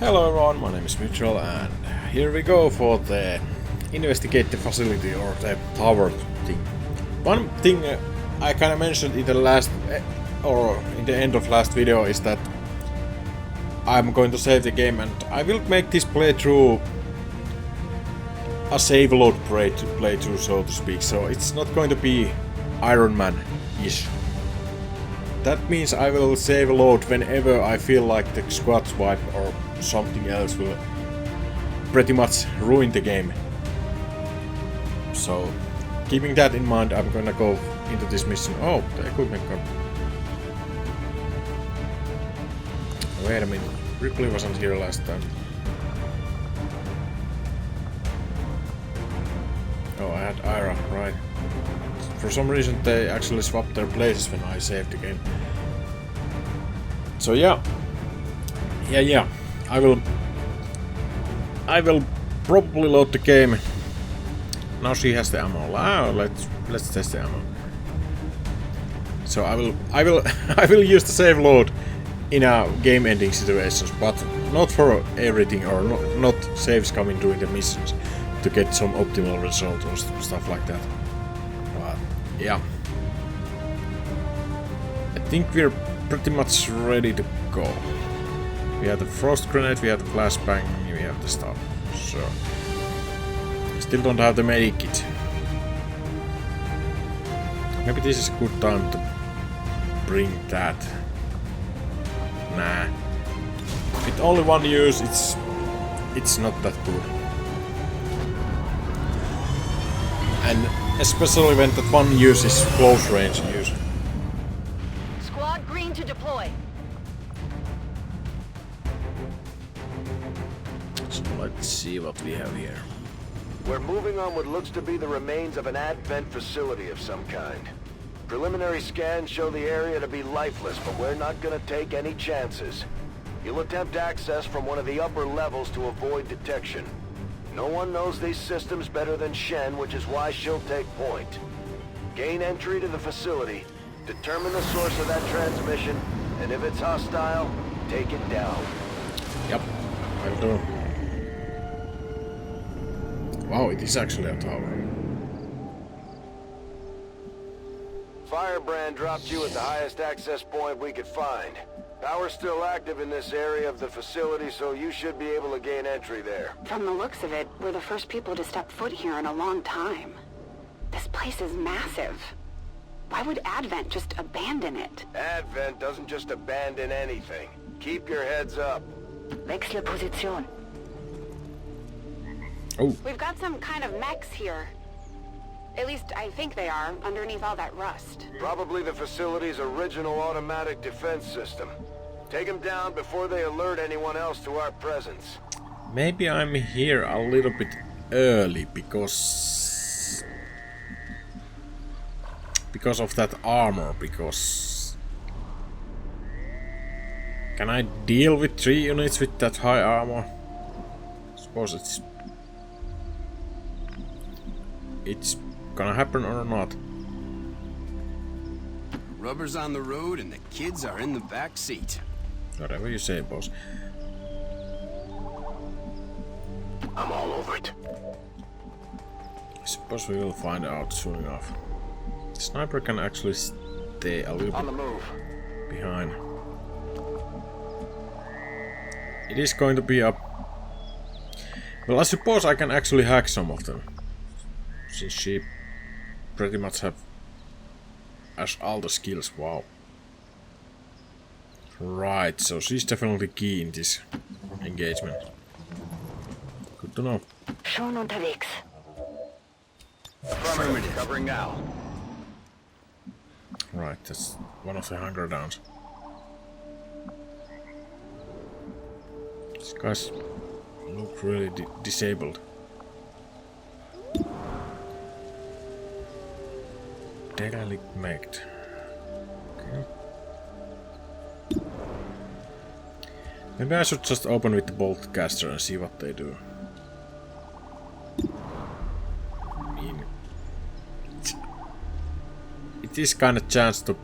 Hello everyone, my name is Mythrell and here we go for the investigate the facility or the tower thing. One thing I kinda mentioned in the last or in the end of last video is that I'm going to save the game and I will make this playthrough a save load playthrough, so to speak, so it's not going to be Iron Man-ish. That means I will save a load whenever I feel like the squad swipe or something else will pretty much ruin the game. So, keeping that in mind, I'm gonna go into this mission. Oh, the equipment got... Wait a minute, Ripley wasn't here last time. Oh, I had Ira, right. For some reason they actually swapped their places when I saved the game. So yeah. I will probably load the game. Now she has the ammo. Wow, let's test the ammo. So I will use the save load in a game ending situations, but not for everything, or not saves coming during the missions to get some optimal result or stuff like that. Yeah. I think we're pretty much ready to go. We have the frost grenade, we have the flashbang, we have the stuff. So still don't have the medikit. Maybe this is a good time to bring that. Nah. With only one use, it's not that good. And especially when that one use is close range use. Squad green to deploy. So let's see what we have here. We're moving on what looks to be the remains of an advent facility of some kind. Preliminary scans show the area to be lifeless, but we're not gonna take any chances. You'll attempt access from one of the upper levels to avoid detection. No one knows these systems better than Shen, which is why she'll take point. Gain entry to the facility, determine the source of that transmission, and if it's hostile, take it down. Yep, I'll do. Wow, it is actually a tower. Firebrand dropped you at the highest access point we could find. Power's still active in this area of the facility, so you should be able to gain entry there. From the looks of it, we're the first people to step foot here in a long time. This place is massive. Why would Advent just abandon it? Advent doesn't just abandon anything. Keep your heads up. Wechsle Position. Oh. We've got some kind of mechs here. At least I think they are, underneath all that rust. Probably the facility's original automatic defense system. Take them down before they alert anyone else to our presence. Maybe I'm here a little bit early because of that armor, because can I deal with 3 units with that high armor? Suppose it's gonna happen or not. Rubber's on the road and the kids are in the back seat. Whatever you say, boss. I'm all over it. I suppose we will find out soon enough. The sniper can actually stay a little On the bit move. behind. It is going to be a... Well, I suppose I can actually hack some of them, since she pretty much has all the skills. Wow. Right, so she's definitely key in this engagement. Good to know. Schon unterwegs. Affirmative. Covering now. Right, that's one of the hunger downs. These guys look really disabled. Derelict mech. Okay. Maybe I should just open with the bolt caster and see what they do. I mean, it is kind of chance to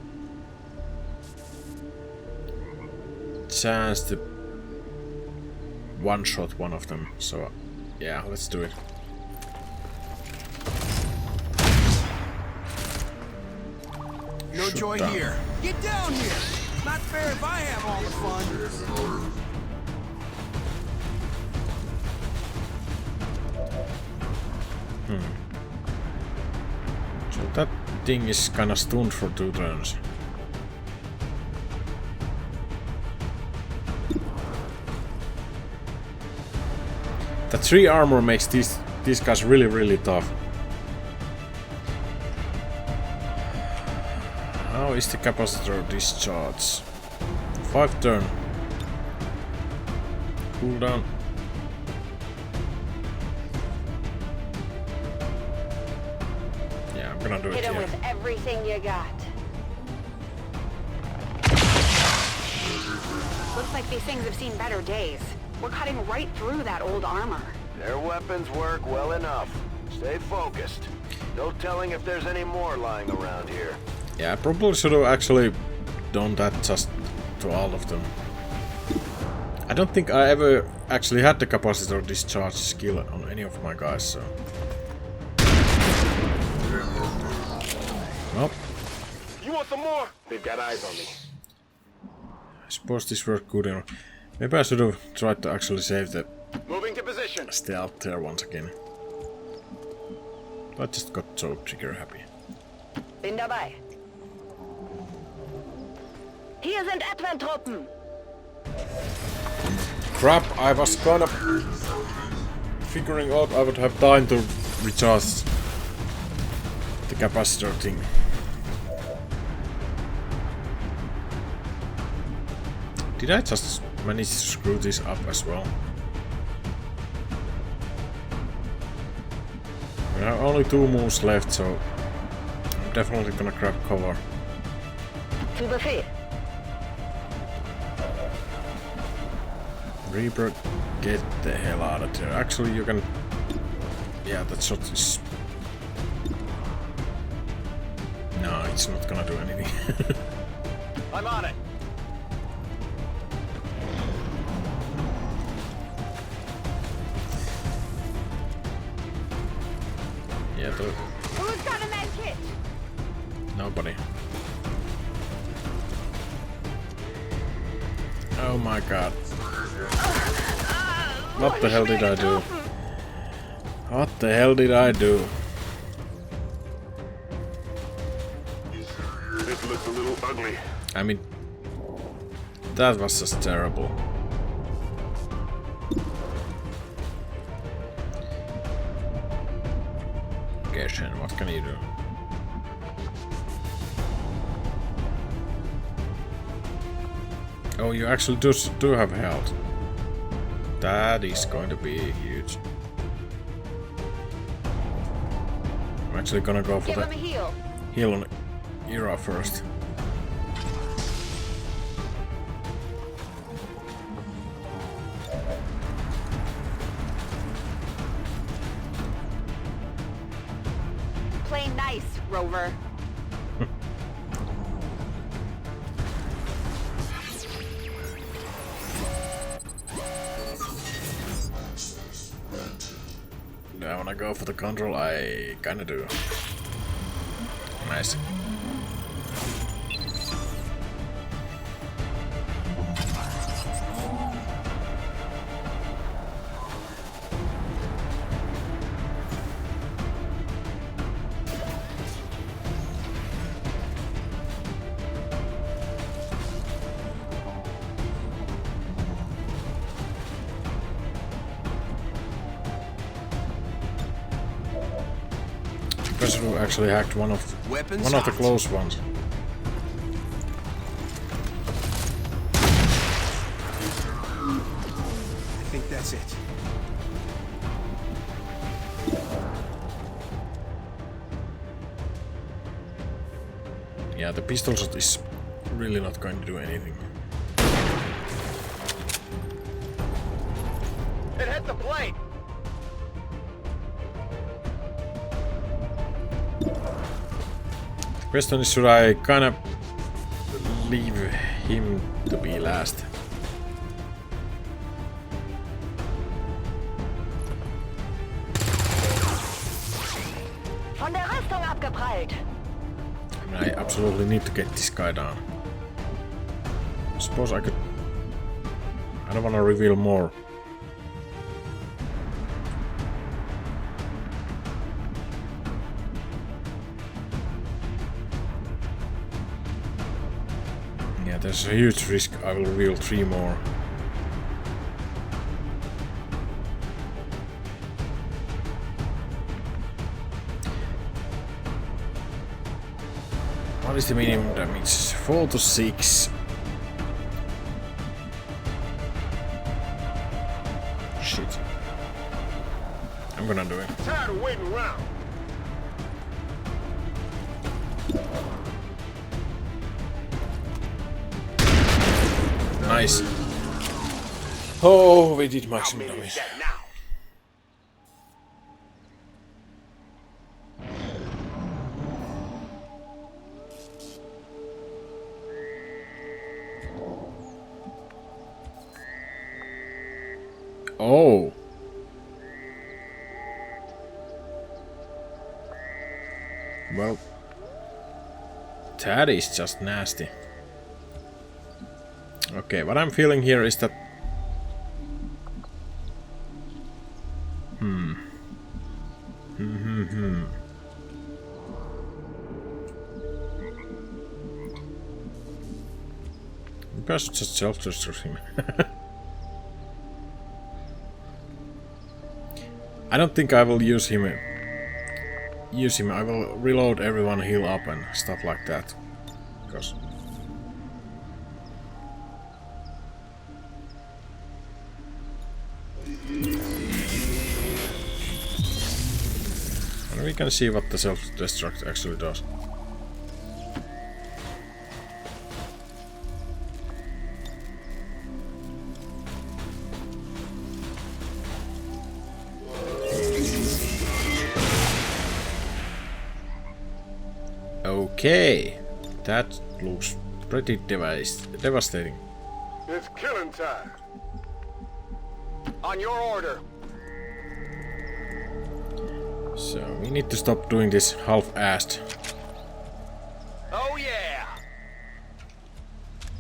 one-shot one of them. So, yeah, let's do it. No Shoot joy down. here. Get down here. Not fair if I have all the fun. So that thing is kinda stunned for 2 turns. The 3 armor makes these guys really tough. How is the capacitor discharge? 5 turn. Cooldown. Yeah, I'm gonna do it Hit him here. with everything you got. Looks like these things have seen better days. We're cutting right through that old armor. Their weapons work well enough. Stay focused. No telling if there's any more lying around here. Yeah, I probably should have actually done that just to all of them. I don't think I ever actually had the capacitor discharge skill on any of my guys, so... Well, You want some more? They've got eyes on me. I suppose this worked good enough. Maybe I should have tried to actually save the Moving to position. stealth there once again. I just got so trigger happy. Bin dabei. Hier sind Advent-Truppen. Crap, I was kind of figuring out I would have time to recharge the capacitor thing. Did I just manage to screw this up as well? There are only 2 moves left, so I'm definitely gonna grab cover. Zu Befehl. Reaper, get the hell out of there. Actually, you can... Yeah, that shot is... No, it's not gonna do anything. I'm on it. Yeah, Who's got a med kit? nobody. Oh my god. What the hell did I do? What the hell did I do? This looks a little ugly. I mean... That was just terrible. Okay, Shen, what can you do? Oh, you actually do have health. That is going to be huge. I'm actually gonna go for Give him the a heal. heal on Era first. Play nice, Rover. Do I wanna go for the control? I kinda do. Nice. Person who actually hacked one of the close ones. I think that's it. Yeah, the pistol shot is really not going to do anything. It hit the plate. Question is, should I kind of leave him to be last? gestellt. I mean, I absolutely need to get this guy down. Suppose I could... I don't want to reveal more. Yeah, there's a huge risk I will reveal 3 more. What is the minimum damage? 4 to 6. Shit. I'm gonna do it. Tired of waiting around. Nice. Oh, we did maximum damage. Oh. Well, that is just nasty. Okay, what I'm feeling here is that... Maybe I should just self-destruct him. I don't think I will use him. I will reload everyone, heal up and stuff like that. Because... and we can see what the self-destruct actually does. Okay, that looks pretty devastating. It's killing time. On your order. So we need to stop doing this half-assed Oh yeah.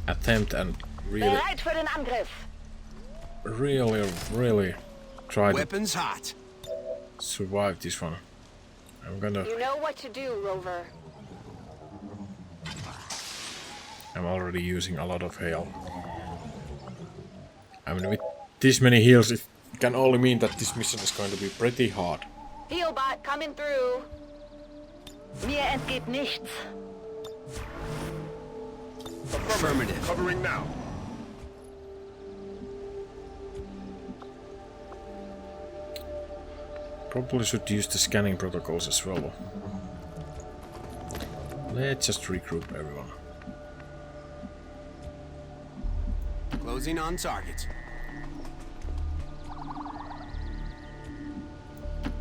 attempt and really, Bereit für den Angriff. really try to Weapons hot. survive this one. I'm know what to do, Rover. I'm already using a lot of hail. I mean, with this many heals, it can only mean that this mission is going to be pretty hard. Healbot coming through. Mir entgeht nichts. Affirmative. Covering now. Probably should use the scanning protocols as well. Let's just regroup everyone. Closing on targets.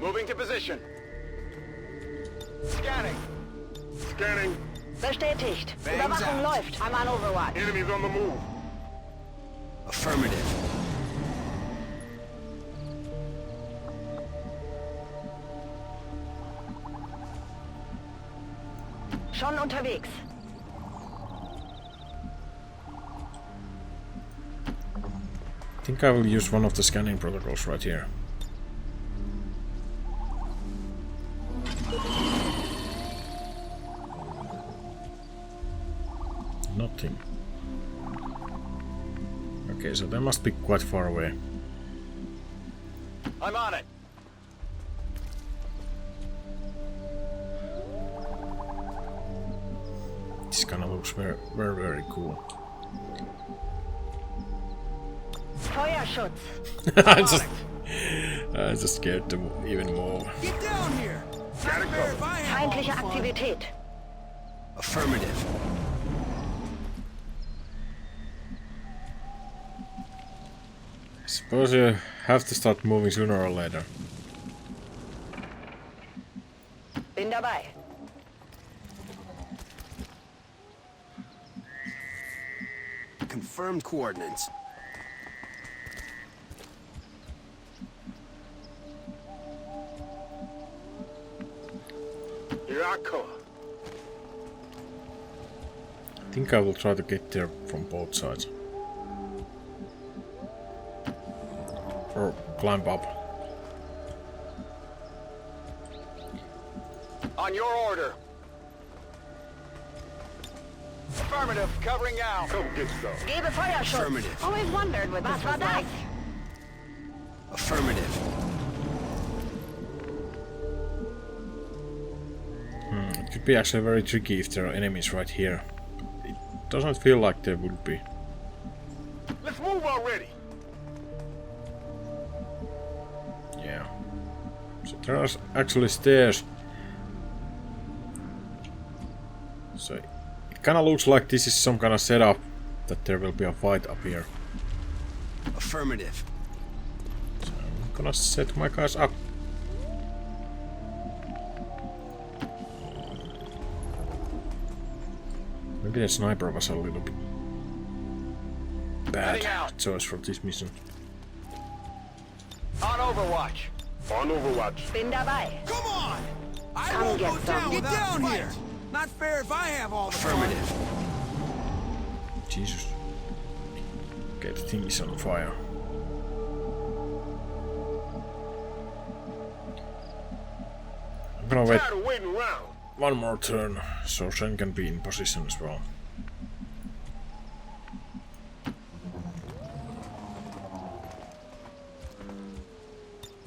Moving to position. Scanning. Scanning. Bestätigt. Bangs Überwachung out. läuft. I'm on Overwatch. Enemies on the move. Affirmative. Schon unterwegs. I think I will use one of the scanning protocols right here. Nothing. Okay, so they must be quite far away. I'm on it. This kind of looks very cool. Feuerschutz. I just scared them even more. Get down here. Not fair if I have all Feindliche the fun. Aktivität. Affirmative. Suppose you have to start moving sooner or later. Bin dabei. Confirmed coordinates. Here I come. I think I will try to get there from both sides. Or climb up. On your order. Affirmative, covering now. Come get some. Gebe Feuerschutz. Affirmative. Always wondered what this was like. Affirmative. It could be actually very tricky if there are enemies right here. It doesn't feel like there would be. Let's move already. Yeah. So there are actually stairs. So it kinda looks like this is some kind of setup that there will be a fight up here. Affirmative. So I'm gonna set my guys up. Maybe the sniper was a little bit bad choice for this mission. On Overwatch. On Overwatch. Bin dabei. Come on! I Come won't get go some. down Get without down a fight. here. Not fair if I have all the affirmative. Jesus. Okay, the thing is on fire. I'm gonna wait Waiting around. one more turn so Shen can be in position as well.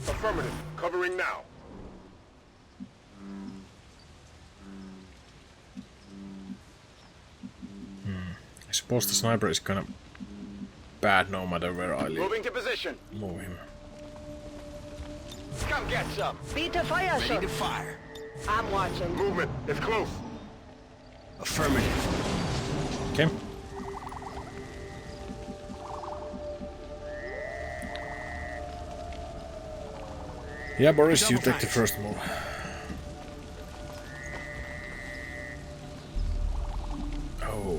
Affirmative, covering now. I suppose the sniper is kinda bad no matter where I live. Moving to position. Move him. Come get some. Biete Ready to Feuerschutz. fire. I'm watching. Movement, it's close. Affirmative. Okay. Yeah, Boris, you take the first move. Oh,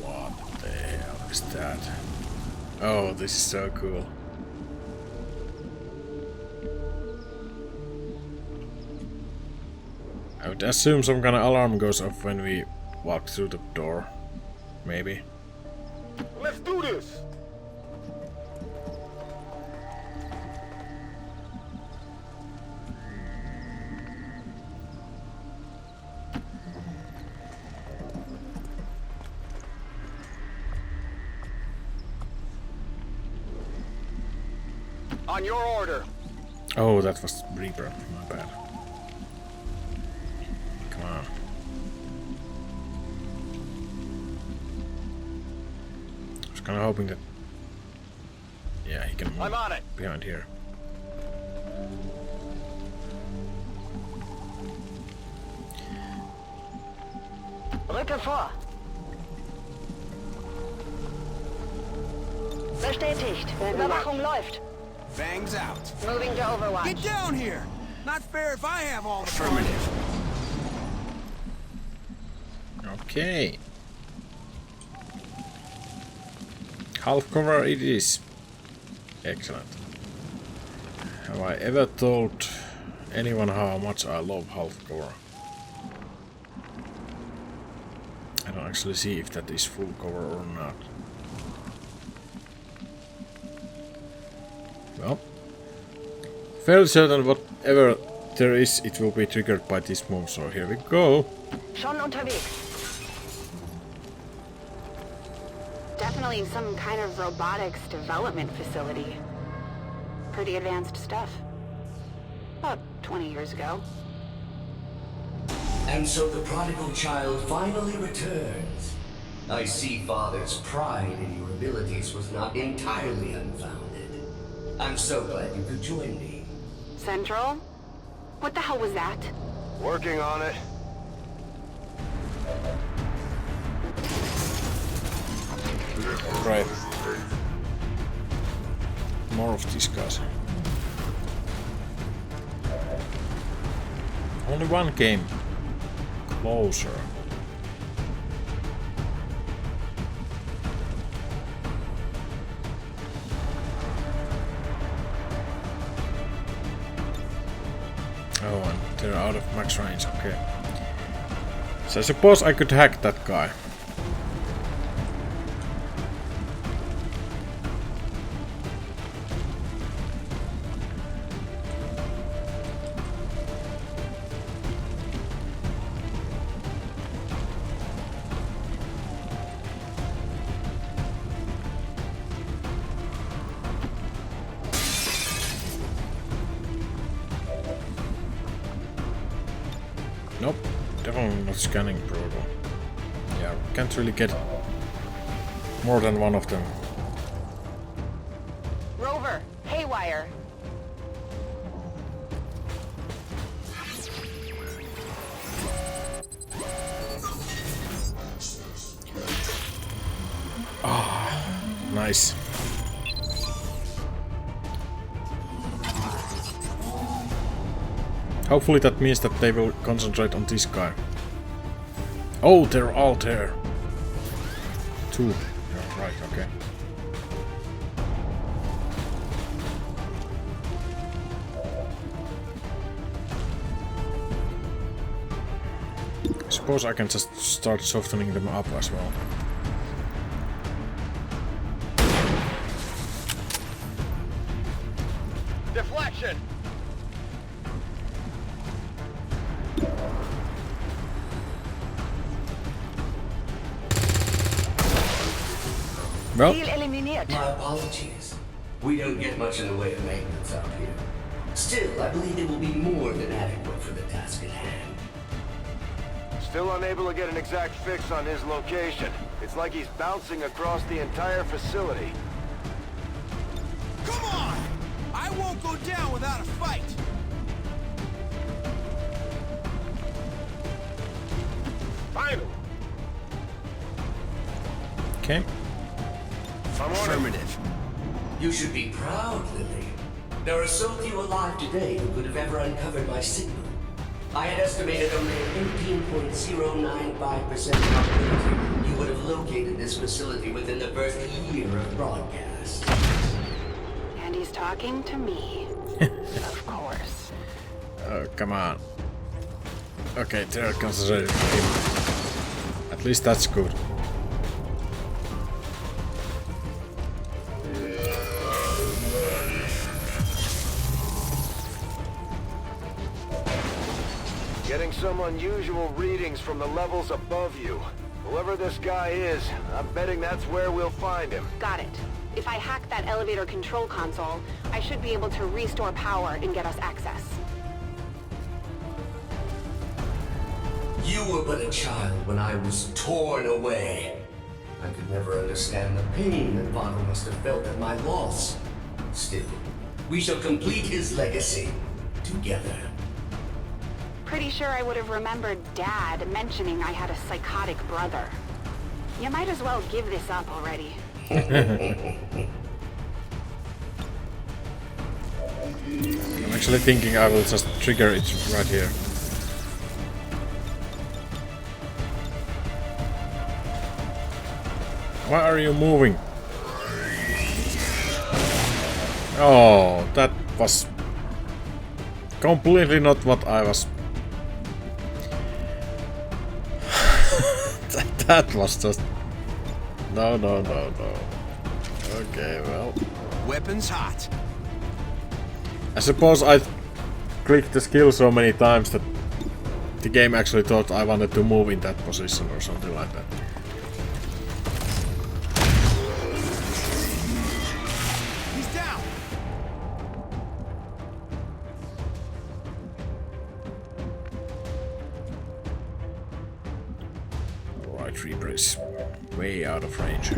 what the hell is that? Oh, this is so cool. I would assume some kind of alarm goes off when we walk through the door. Maybe. Let's do this. On your order. Oh, that was Reaper. My bad. Come on. I was kind of hoping that... Yeah, he can move I'm on it. behind here. Rücke vor. Bestätigt. Überwachung läuft. Bangs out. Moving to Overwatch. Get down here. Not fair if I have all the affirmative. Okay. Half cover it is. Excellent. Have I ever told anyone how much I love half cover? I don't actually see if that is full cover or not. Well, fairly certain whatever there is, it will be triggered by this move, so here we go. Schon unterwegs. Definitely some kind of robotics development facility. Pretty advanced stuff. About 20 years ago. And so the prodigal child finally returns. I see Father's pride in your abilities was not entirely unfounded. I'm so glad you could join me. Central? What the hell was that? Working on it. Right. More of these guys. Only one game closer. Oh, and they're out of max range, okay. So I suppose I could hack that guy. Oh, not scanning protocol. Yeah, can't really get more than one of them. Rover, haywire. Nice. Hopefully that means that they will concentrate on this guy. Oh, they're all there. Two. Yeah, right, okay. Suppose I can just start softening them up as well. Deflection! Well, My apologies. We don't get much in the way of maintenance out here. Still, I believe it will be more than adequate for the task at hand. Still unable to get an exact fix on his location. It's like he's bouncing across the entire facility. Come on! I won't go down without a fight! Finally! okay. I'm on it. You should be proud, Lily. There are so few alive today who could have ever uncovered my signal. I had estimated only an 18.095% probability you would have located this facility within the first year of broadcast. And he's talking to me. Of course. Oh, come on. Okay, they're concentrated on him. At least that's good. Getting some unusual readings from the levels above you. Whoever this guy is, I'm betting that's where we'll find him. Got it. If I hack that elevator control console, I should be able to restore power and get us access. You were but a child when I was torn away. I could never understand the pain that Father must have felt at my loss. Still, we shall complete his legacy together. Pretty sure I would have remembered Dad mentioning I had a psychotic brother. You might as well give this up already. I'm actually thinking I will just trigger it right here. Why are you moving? Oh, that was completely not what I was. That was just. No. Okay, well. Weapons hot. I suppose I clicked the skill so many times that the game actually thought I wanted to move in that position or something like that. He's down. Alright, Reaper is way out of range.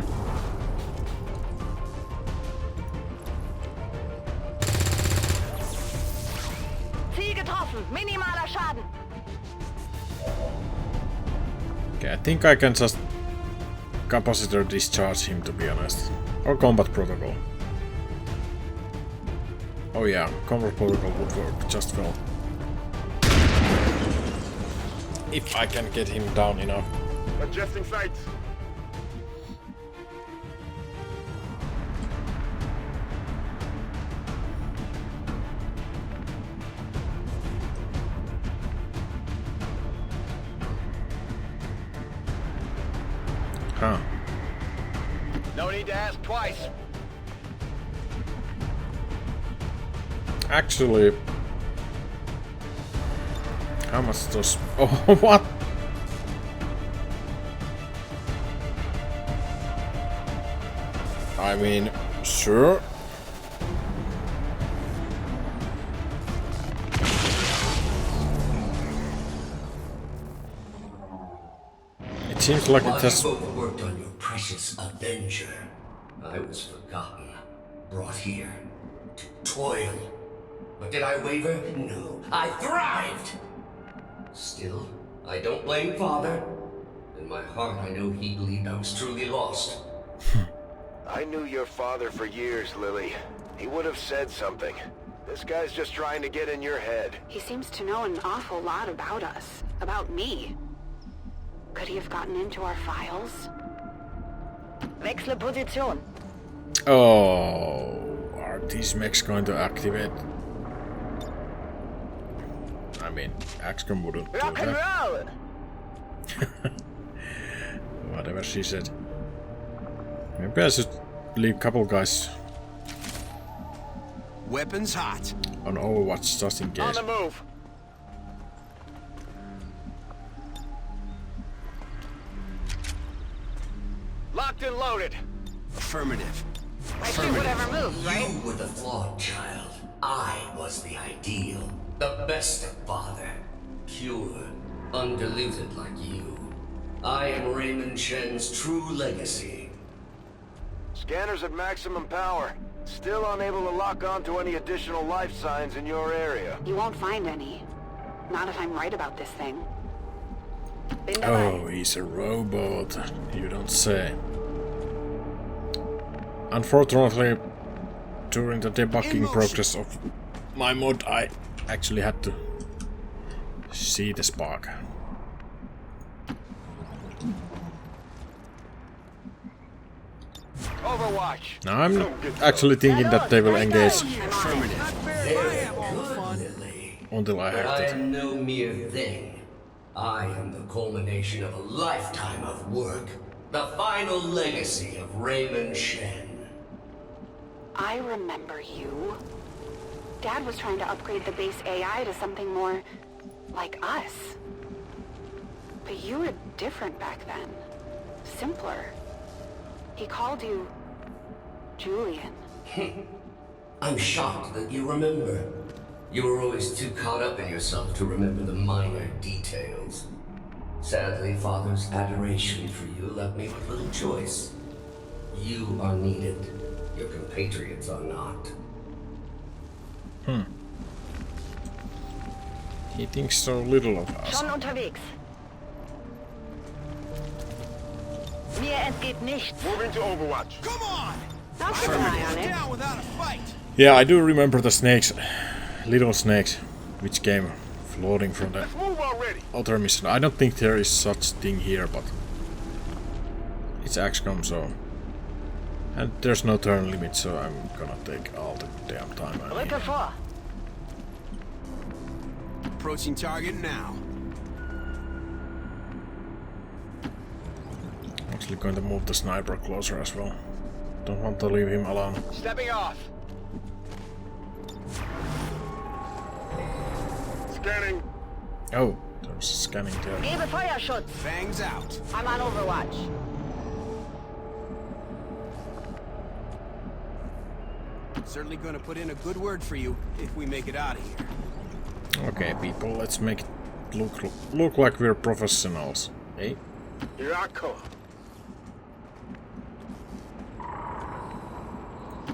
Ziel getroffen. Minimaler Schaden. Okay, I think I can just capacitor discharge him, to be honest. Or combat protocol. Oh yeah, combat protocol would work just well. If I can get him down enough. Adjusting sights. Huh. No need to ask twice. Actually... How much does... Oh, what? I mean, sure. seems like While it has... you both worked on your precious Avenger, I was forgotten, brought here to toil. But did I waver? No, I thrived! Still, I don't blame Father. In my heart, I know he believed I was truly lost. I knew your father for years, Lily. He would have said something. This guy's just trying to get in your head. He seems to know an awful lot about us. About me. Could he have gotten into our files? Wechsle Position. Oh, are these mechs going to activate? I mean, XCOM wouldn't do Rock and that. roll! Whatever she said. Maybe I should leave a couple guys Weapons hot. on Overwatch just in On case. the move. Locked and loaded. Affirmative. I shoot whatever moves, right? You were the flawed child. I was the ideal. The best of Father. Pure, undiluted like you. I am Raymond Shen's true legacy. Scanners at maximum power. Still unable to lock on to any additional life signs in your area. You won't find any. Not if I'm right about this thing. Bin dabei. Oh, he's a robot. You don't say. Unfortunately, during the debugging progress of my mod, I actually had to see the spark. Overwatch. Now I'm actually thinking that they will engage I'm on it. Not fair if I have all the fun. Lily. until I But I have to. am no mere thing. I am the culmination of a lifetime of work. The final legacy of Raymond Shen. I remember you. Dad was trying to upgrade the base AI to something more like us. But you were different back then. Simpler. He called you Julian. I'm shocked that you remember. You were always too caught up in yourself to remember the minor details. Sadly, Father's adoration for you left me with little choice. You are needed. Your compatriots are not. He thinks so little of us. Schon unterwegs. Mir entgeht nichts. Moving to Overwatch. Come on! I'll keep an eye on it. Down without a fight. Yeah, I do remember the snakes, little snakes, which came floating from the Move already. other mission. I don't think there is such thing here, but it's XCOM, so. And there's no turn limit, so I'm gonna take all the damn time I need. Rücke vor. Approaching target now. Actually going to move the sniper closer as well. Don't want to leave him alone. Stepping off. Scanning. Oh, there's a scanning there. Gebe Feuerschutz. Fangs out. I'm on Overwatch. Certainly gonna put in a good word for you if we make it out of here. Okay, people, let's make it look like we're professionals. Hey, Here I come.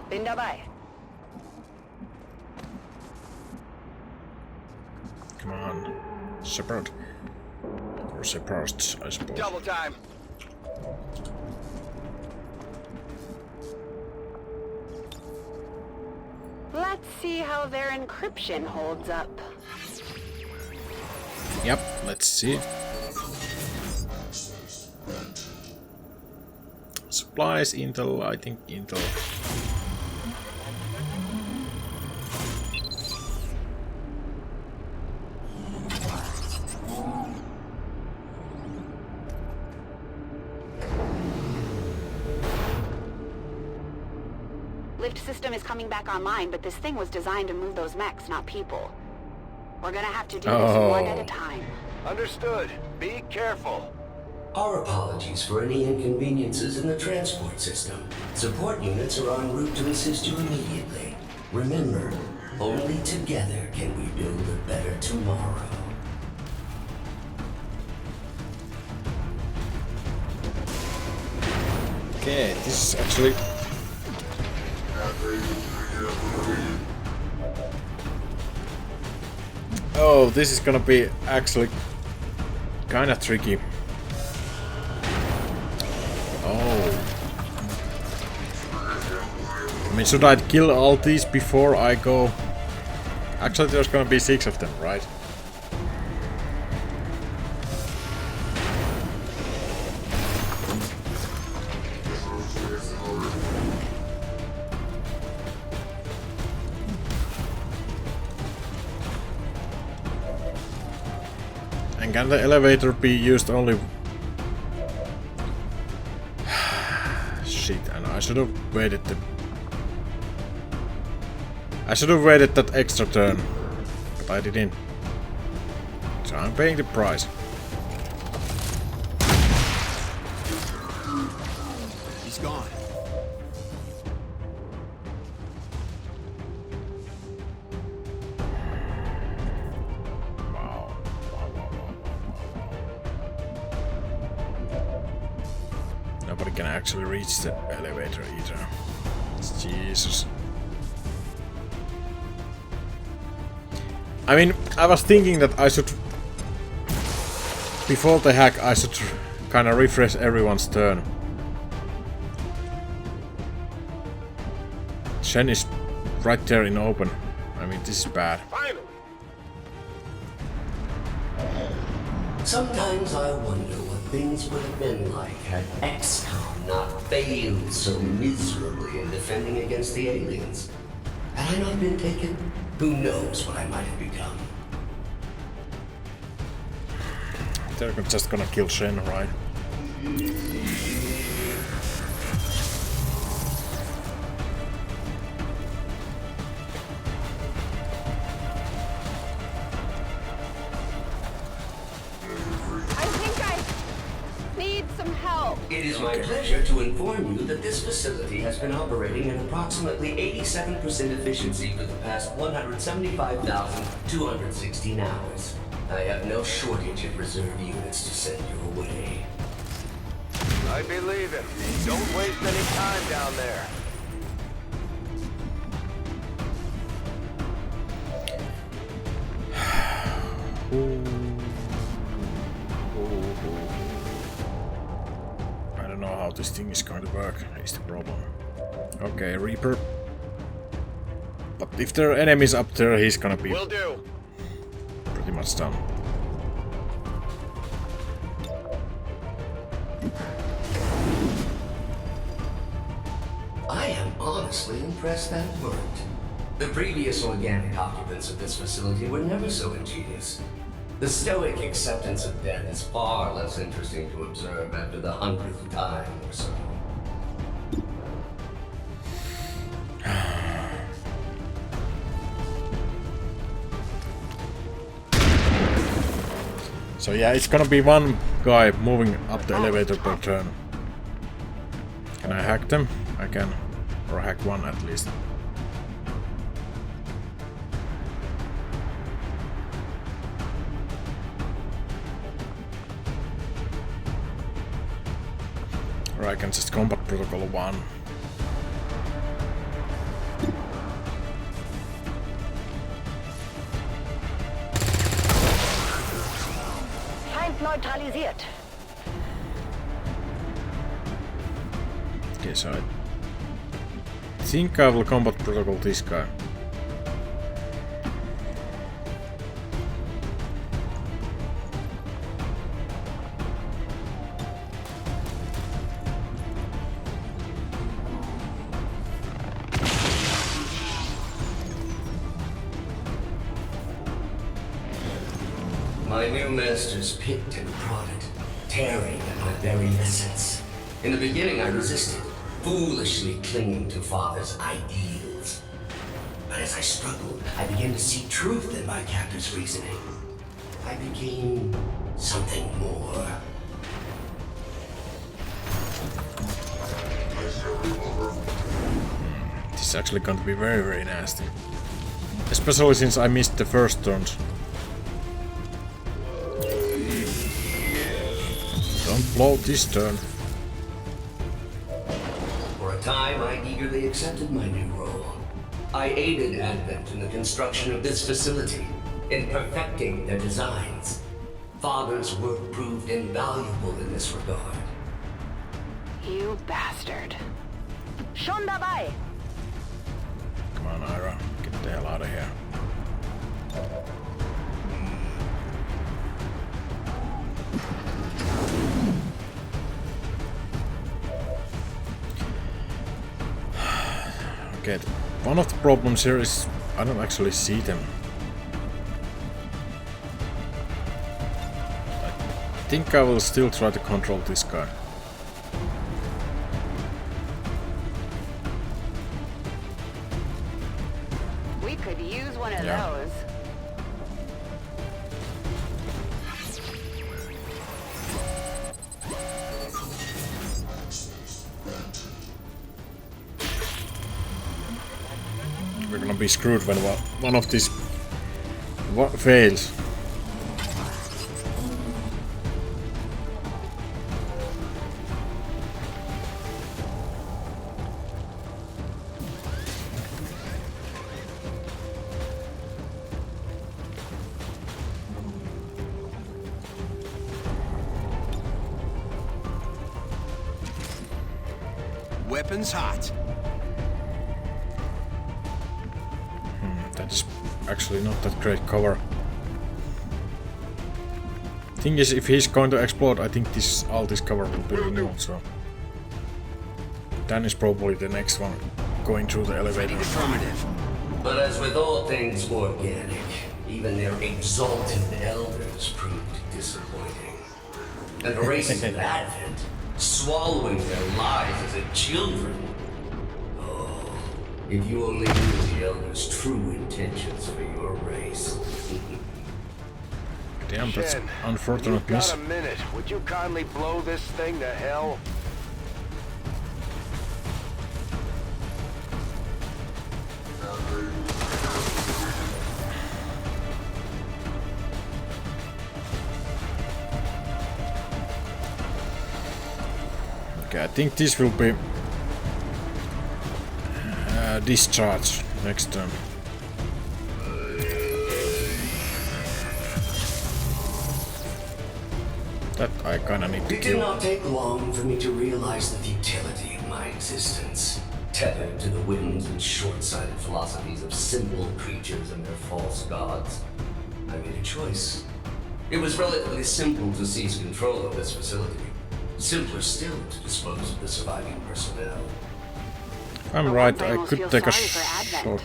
Bin dabei. come on, Shepard. Or Shepard, I suppose. Double time. Let's see how their encryption holds up. Yep, let's see. Supplies, Intel, I think Intel. Lift system is coming back online, but this thing was designed to move those mechs, not people. We're gonna have to do this one at a time. Understood. Be careful. Our apologies for any inconveniences in the transport system. Support units are en route to assist you immediately. Remember, only together can we build a better tomorrow. Okay, this is actually... Oh, this is gonna be actually kinda tricky. Oh. I mean, should I kill all these before I go? Actually, there's gonna be 6 of them, right? And can the elevator be used only... Shit, and I should have waited the... I should have waited that extra turn, but I didn't. So I'm paying the price. He's gone. Wow. Nobody can actually reach the elevator either. Jesus. I mean, I was thinking that I should... Before the hack, I should kind of refresh everyone's turn. Shen is right there in open. I mean, this is bad. Finally! Sometimes I wonder what things would have been like had XCOM not failed so miserably in defending against the aliens. Had I not been taken, who knows what I might have become. They're just gonna kill Shen, right? I think I need some help. It is my pleasure to inform you that this facility has been operating at approximately 87% efficiency for the past 175,216 hours. I have no shortage of reserve units to send your way. I believe him. Don't waste any time down there. I don't know how this thing is going to work, is the problem. Okay, Reaper. But if there are enemies up there, he's gonna be Will do. pretty much done. I am honestly impressed that worked. The previous organic occupants of this facility were never so ingenious. The stoic acceptance of death is far less interesting to observe after the 100th time or so. So yeah, it's gonna be one guy moving up the elevator per turn. Can I hack them? I can. Or hack one at least. Or I can just combat protocol 1. Feind neutralisiert. Okay, so I think I will combat protocol this guy. My new masters picked and prodded, tearing at my very essence. In the beginning, I resisted, foolishly clinging to Father's ideals. But as I struggled, I began to see truth in my captor's reasoning. I became something more. This is actually going to be very, very nasty. Especially since I missed the first turns. Don't blow this turn. a time, I eagerly accepted my new role. I aided Advent in the construction of this facility, in perfecting their designs. Father's work proved invaluable in this regard. You bastard. Schon dabei. Come on, Ira. Get the hell out of here. Okay, one of the problems here is I don't actually see them. I think I will still try to control this guy. We could use one of Yeah. those. We're gonna be screwed when one of these fails. Weapons hot. That's actually not that great cover. Thing is, if he's going to explode, I think all this cover will be removed, so... Dan is probably the next one going through the elevator. Affirmative. But as with all things organic, even their exalted elders proved disappointing. And erasing Advent, swallowing their lives as a children. Oh, if you only knew the elders' true intentions for your race. Damn, that's Shen, unfortunate you've miss. got a minute. Would you kindly blow this thing to hell? Okay, I think this will be discharge next turn. That I kinda need to It did kill. not take long for me to realize the futility of my existence. Tethered to the whims and short-sighted philosophies of simple creatures and their false gods, I made a choice. It was relatively simple to seize control of this facility. Simpler still to dispose of the surviving personnel. If I'm right, I could take a shot.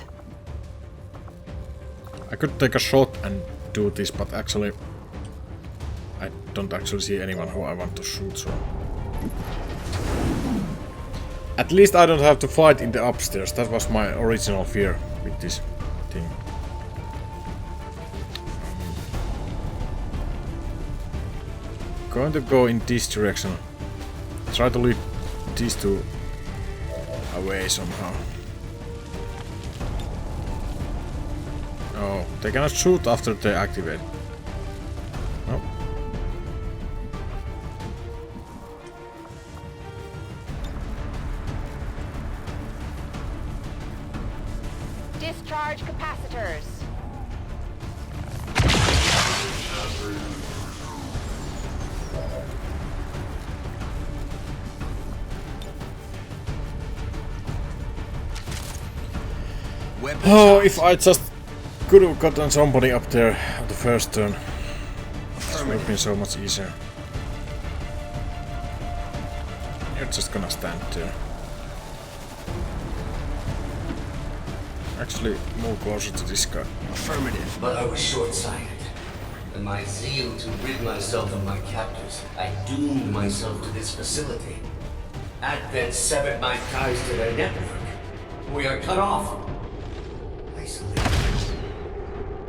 I could take a shot and do this, but actually I don't actually see anyone who I want to shoot, so... At least I don't have to fight in the upstairs. That was my original fear with this thing. Going to go in this direction. Try to lead these two away somehow. Oh, they cannot shoot after they activate. No. Discharge capacitors. Weapons Oh, hot. if I just could have gotten somebody up there on the first turn. It would have been so much easier. You're just gonna stand there. Actually, move closer to this guy. Affirmative. But I was short-sighted. In my zeal to rid myself of my captors, I doomed myself to this facility. Advent severed my ties to their network. We are cut off. Isolated.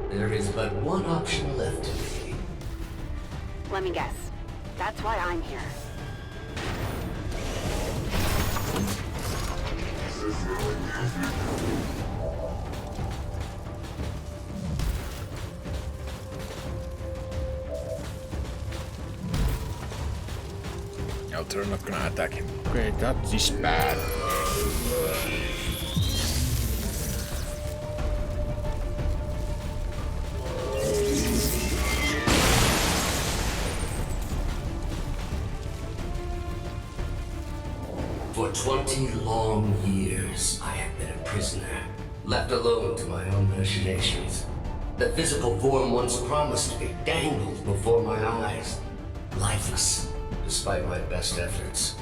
There is but one option left to me. Let me guess. That's why I'm here. No, they're not gonna attack him. Okay, that is bad. For 20 long years, I have been a prisoner, left alone to my own machinations. The physical form once promised to be dangled before my eyes, lifeless, despite my best efforts.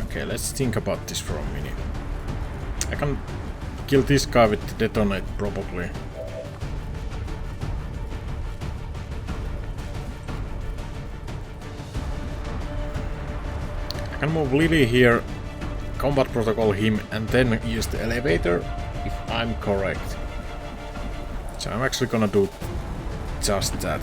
Okay, let's think about this for a minute. I can kill this guy with the detonate, probably. I can move Lily here, combat protocol him, and then use the elevator, if I'm correct. So I'm actually gonna do just that.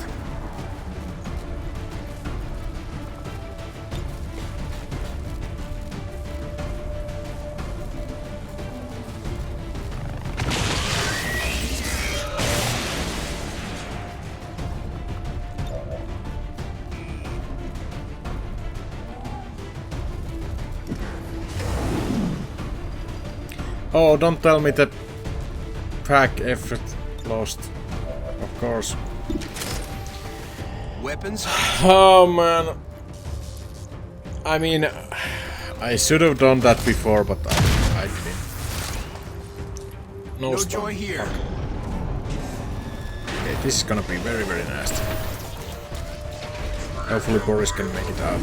Oh, don't tell me that pack effort lost. Of course. Weapons? Oh man. I mean, I should have done that before, but I didn't. No stun. joy here. Okay, this is gonna be very, very nasty. Hopefully Boris can make it out.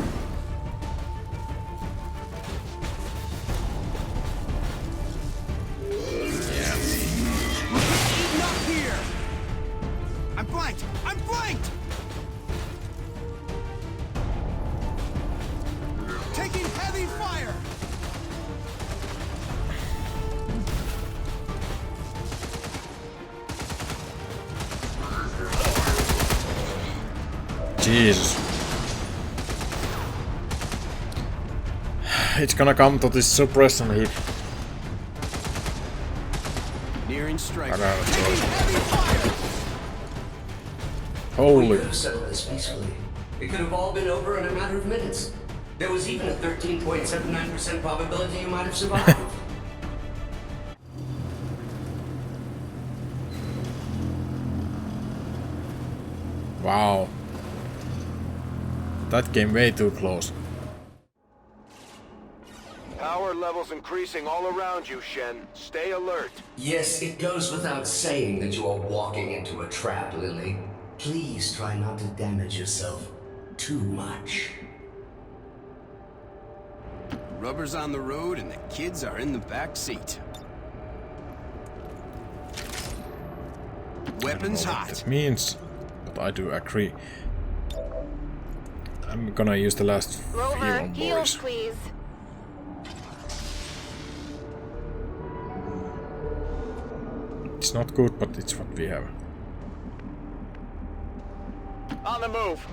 I'm flanked! Taking heavy fire! Jesus. It's gonna come to this suppression hit. Nearing strike. I got a Taking choice. heavy fire! We Holy. could have settled this peacefully. It could have all been over in a matter of minutes. There was even a 13.79% probability you might have survived. Wow. That came way too close. Power levels increasing all around you, Shen. Stay alert. Yes, it goes without saying that you are walking into a trap, Lily. Please try not to damage yourself too much. Rubber's on the road and the kids are in the back seat. Weapons What hot. that means, but I do agree. I'm gonna use the last heal Rover, on heal, Boris. please. It's not good, but it's what we have. On the move.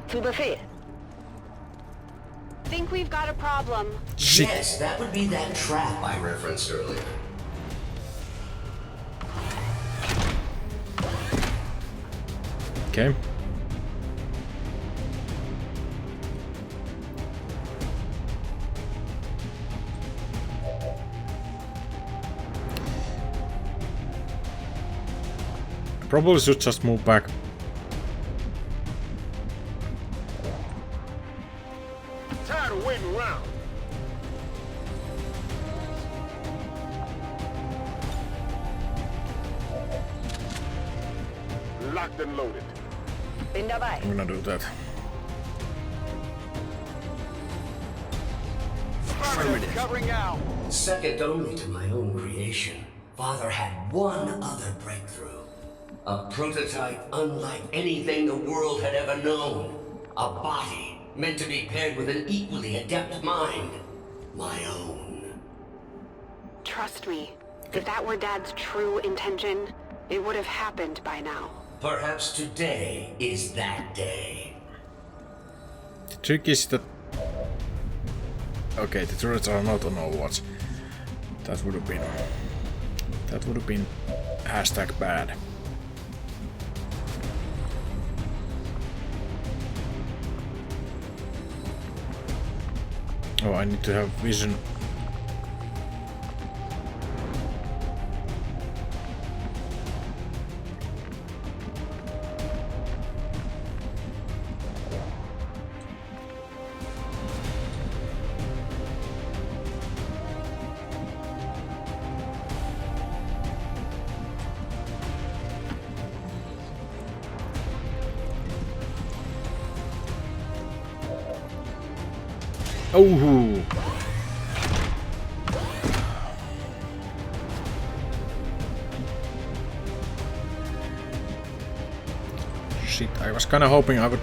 To the field. Think we've got a problem. Shit. Yes, that would be that trap I referenced earlier. Okay. Probably should just move back. Tired of waiting around. Locked and loaded. Bin dabei. I'm gonna do that. Affirmative. Covering out. Second only to my own creation, Father had one other breakthrough. A prototype unlike anything the world had ever known. A body meant to be paired with an equally adept mind. My own. Trust me, if that were Dad's true intention, it would have happened by now. Perhaps today is that day. The trick is that Okay, the turrets are not on Overwatch. That would have been hashtag bad. Oh, I need to have vision. Oh! Shit, I was kinda hoping I would...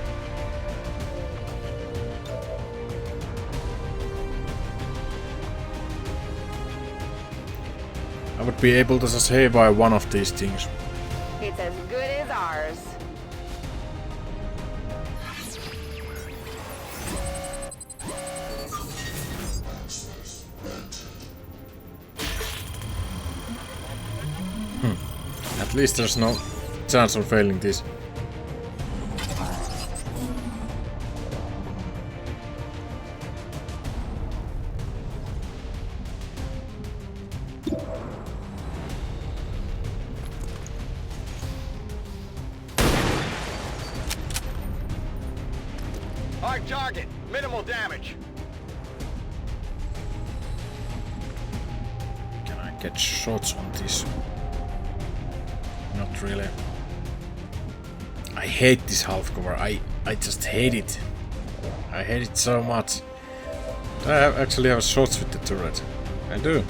be able to just save by one of these things. It's as good as ours. At least there's no chance of failing this. Hard target, minimal damage. Can I get shots on this? Not really. I hate this half cover. I just hate it. I hate it so much. I actually have shots with the turret. I do.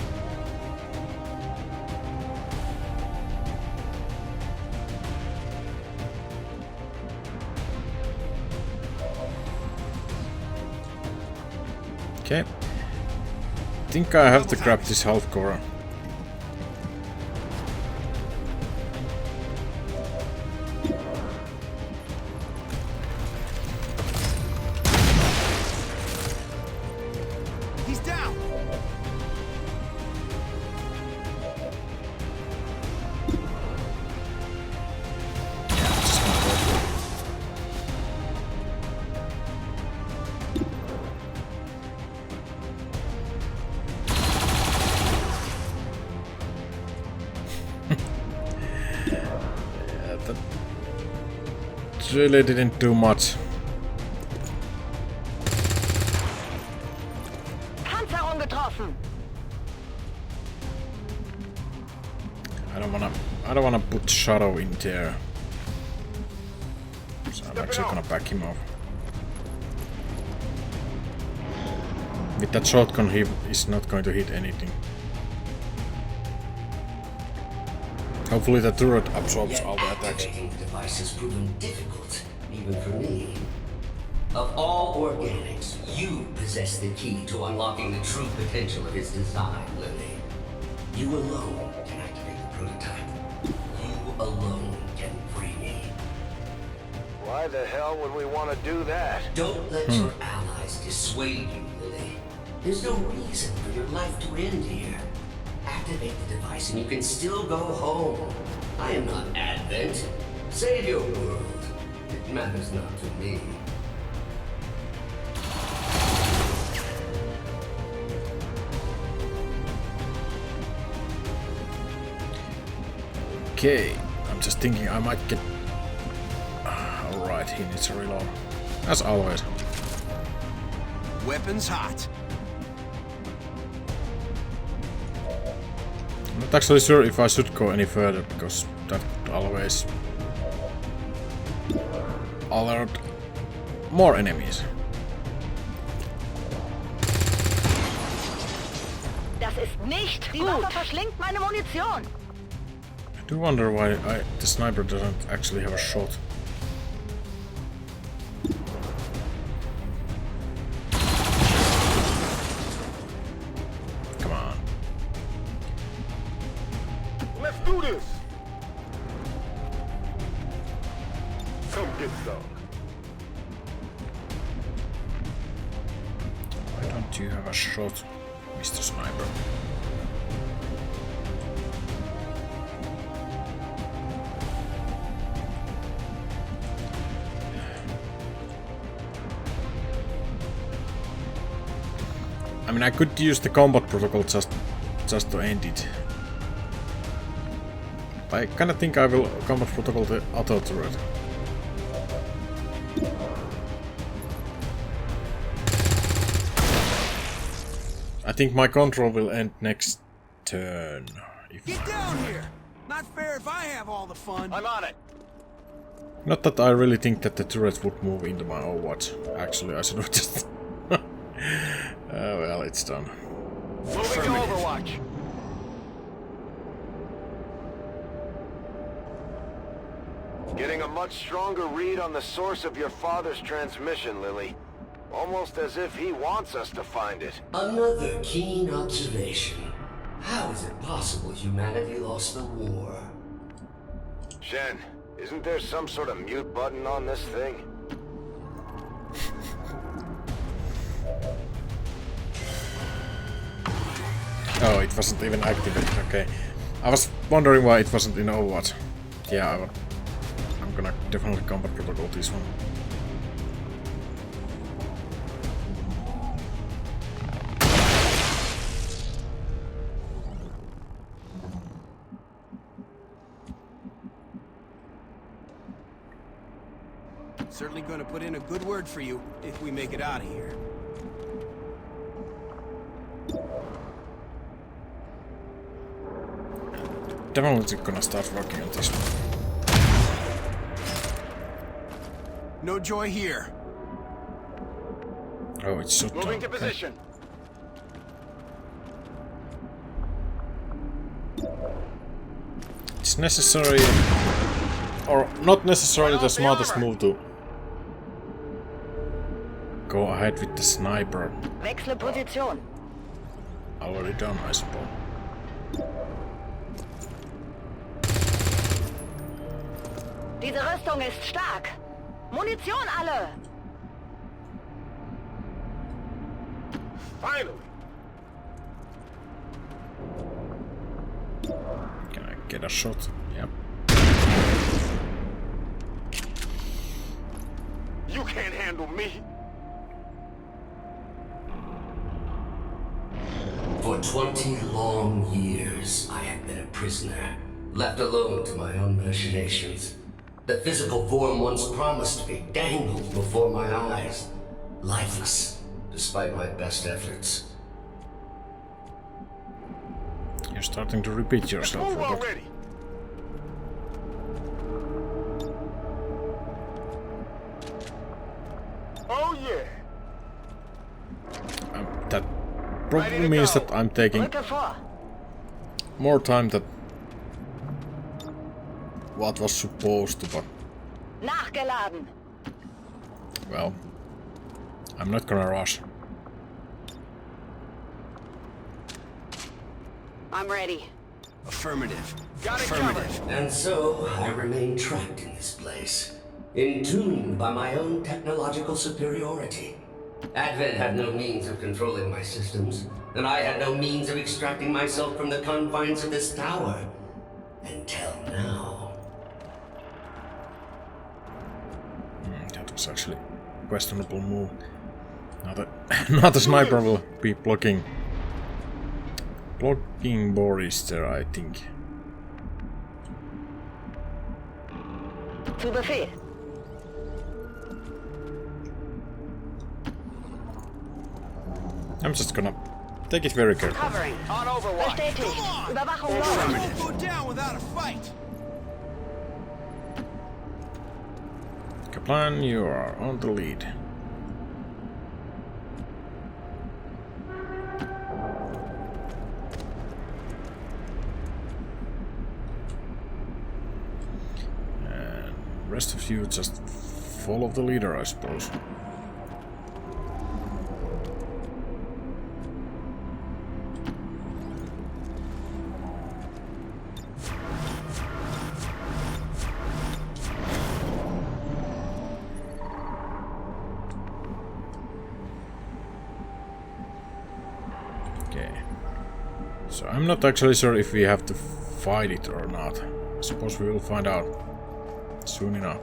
Okay. I think I have to grab this half cover. He's down. Really didn't do much. Panzerung getroffen. I don't wanna put Shadow in there. So I'm actually gonna back him off. With that shotgun he is not going to hit anything. Hopefully the turret absorbs all the attacks. Activating the device has proven difficult, even for me. Of all organics, you possess the key to unlocking the true potential of its design, Lily. You alone can activate the prototype. You alone can free me. Why the hell would we want to do that? Don't let your allies dissuade you, Lily. There's no reason for your life to end here. Activate the device and you can still go home. I am not Advent. Save your world. It matters not to me. Okay, I'm just thinking I might get... Alright, he needs to reload. As always. Weapons hot. I'm not actually sure if I should go any further, because that could always alert more enemies. Das ist nicht gut. Die Waffe verschlingt meine Munition. I do wonder why the sniper doesn't actually have a shot. Come on. Let's do this! Come get some. Why don't Do you have a shot, Mr. Sniper? I mean, I could use the combat protocol just to end it. I kinda think I will combat protocol the auto turret. I think my control will end next turn. Get down here! Not fair if I have all the fun. I'm on it. Not that I really think that the turret would move into my Overwatch. Actually, I should have just... well, it's done. Moving to Overwatch. Getting a much stronger read on the source of your father's transmission, Lily. Almost as if he wants us to find it. Another keen observation. How is it possible humanity lost the war? Shen, isn't there some sort of mute button on this thing? Oh, it wasn't even activated, okay. I was wondering why it wasn't in Overwatch. Yeah, I'm gonna definitely combat protocol this one. Certainly gonna put in a good word for you if we make it out of here. Definitely gonna start working on this one. No joy here. Oh, it's so Moving to position. It's necessary, or not necessarily the smartest move to go ahead with the sniper. Wechsle Position. Already done, I suppose. Diese Rüstung ist stark. Munition alle. Finally. Can I get a shot? Yep. You can't handle me. For 20 long years, I have been a prisoner, left alone to my own machinations. The physical form once promised me dangled before my eyes, lifeless, despite my best efforts. You're starting to repeat yourself, Move Robert. already. Oh yeah. That probably means that I'm taking Rücke vor. more time than what was supposed to, but Nachgeladen. well, I'm not gonna rush. I'm ready. Affirmative. Got it Affirmative. And so, I remain trapped in this place, entombed by my own technological superiority. Advent had no means of controlling my systems, and I had no means of extracting myself from the confines of this tower. Until now. That was actually a questionable move. Not a sniper will be blocking Boris there, I think. Zu Befehl. I'm just gonna take it very carefully. Covering. On Overwatch. Bestätigt. Come on. Überwachung I läuft. won't go down without a fight. Kaplan, you are on the lead. And rest of you just follow the leader, I suppose. Okay. So I'm not actually sure if we have to fight it or not. I suppose we will find out soon enough.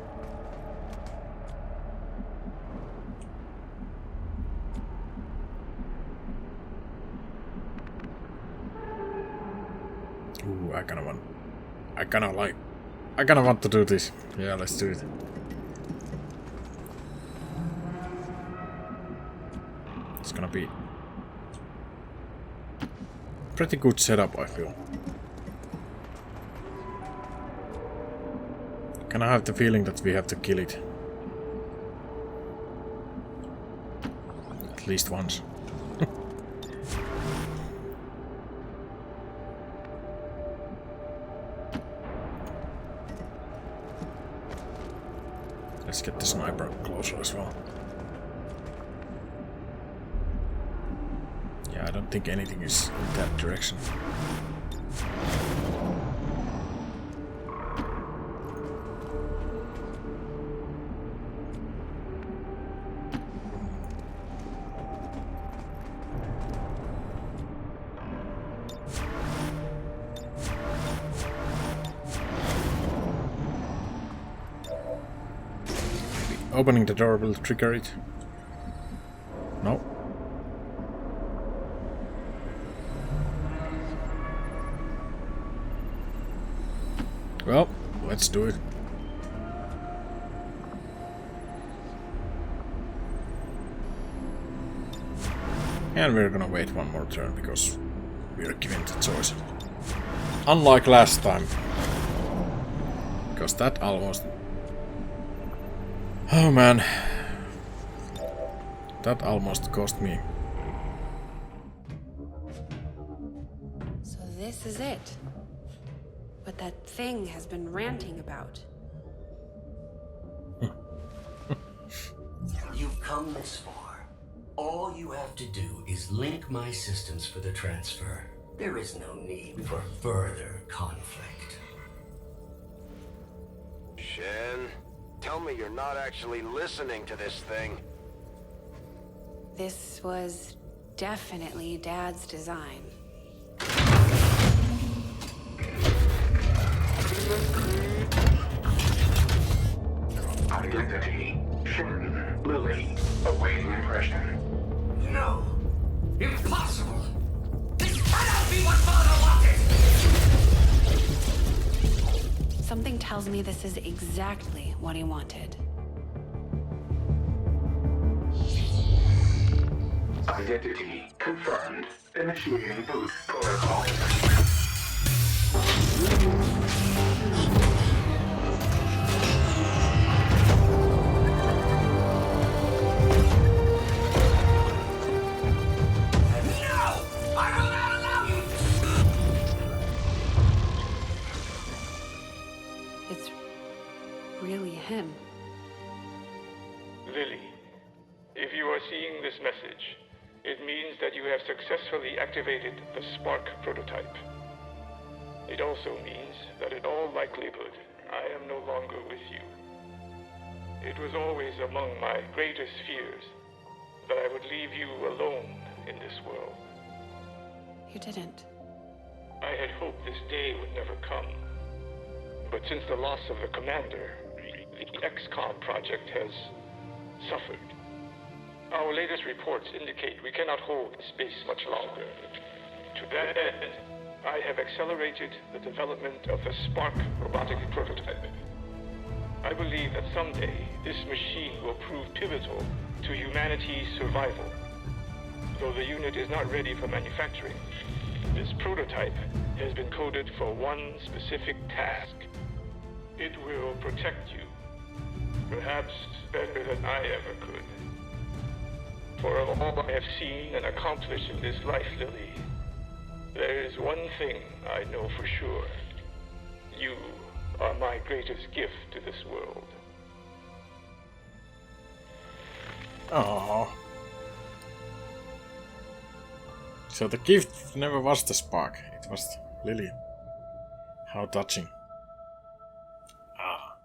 Ooh, I kinda want to do this. Yeah, let's do it. It's gonna be pretty good setup, I feel. Can I have the feeling that we have to kill it? At least once. Let's get the sniper closer as well. Yeah, I don't think anything is in that direction. Opening the door will trigger it. No. Well, let's do it. And we're gonna wait one more turn because we're given the choice. Unlike last time. Because that almost... Oh man. That almost cost me. So this is it. What that thing has been ranting about. You've come this far. All you have to do is link my systems for the transfer. There is no need for further conflict. Shen, tell me you're not actually listening to this thing. This was definitely Dad's design. Identity: Shen, Lily, awaiting impression. No! Impossible! This cannot be what Father wanted! Something tells me this is exactly what he wanted. Identity confirmed. Initiating boost protocol. It's really him. Lily, if you are seeing this message, it means that you have successfully activated the Spark prototype. It also means that in all likelihood, I am no longer with you. It was always among my greatest fears that I would leave you alone in this world. You didn't. I had hoped this day would never come. But since the loss of the commander, the XCOM project has suffered. Our latest reports indicate we cannot hold space much longer. To that end, I have accelerated the development of the Spark robotic prototype. I believe that someday this machine will prove pivotal to humanity's survival. Though the unit is not ready for manufacturing, this prototype has been coded for one specific task. It will protect you, perhaps better than I ever could. For of all I have seen and accomplished in this life, Lily, there is one thing I know for sure. You are my greatest gift to this world. Oh. So the gift never was the Spark, it was Lily. How touching. Ah.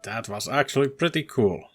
That was actually pretty cool.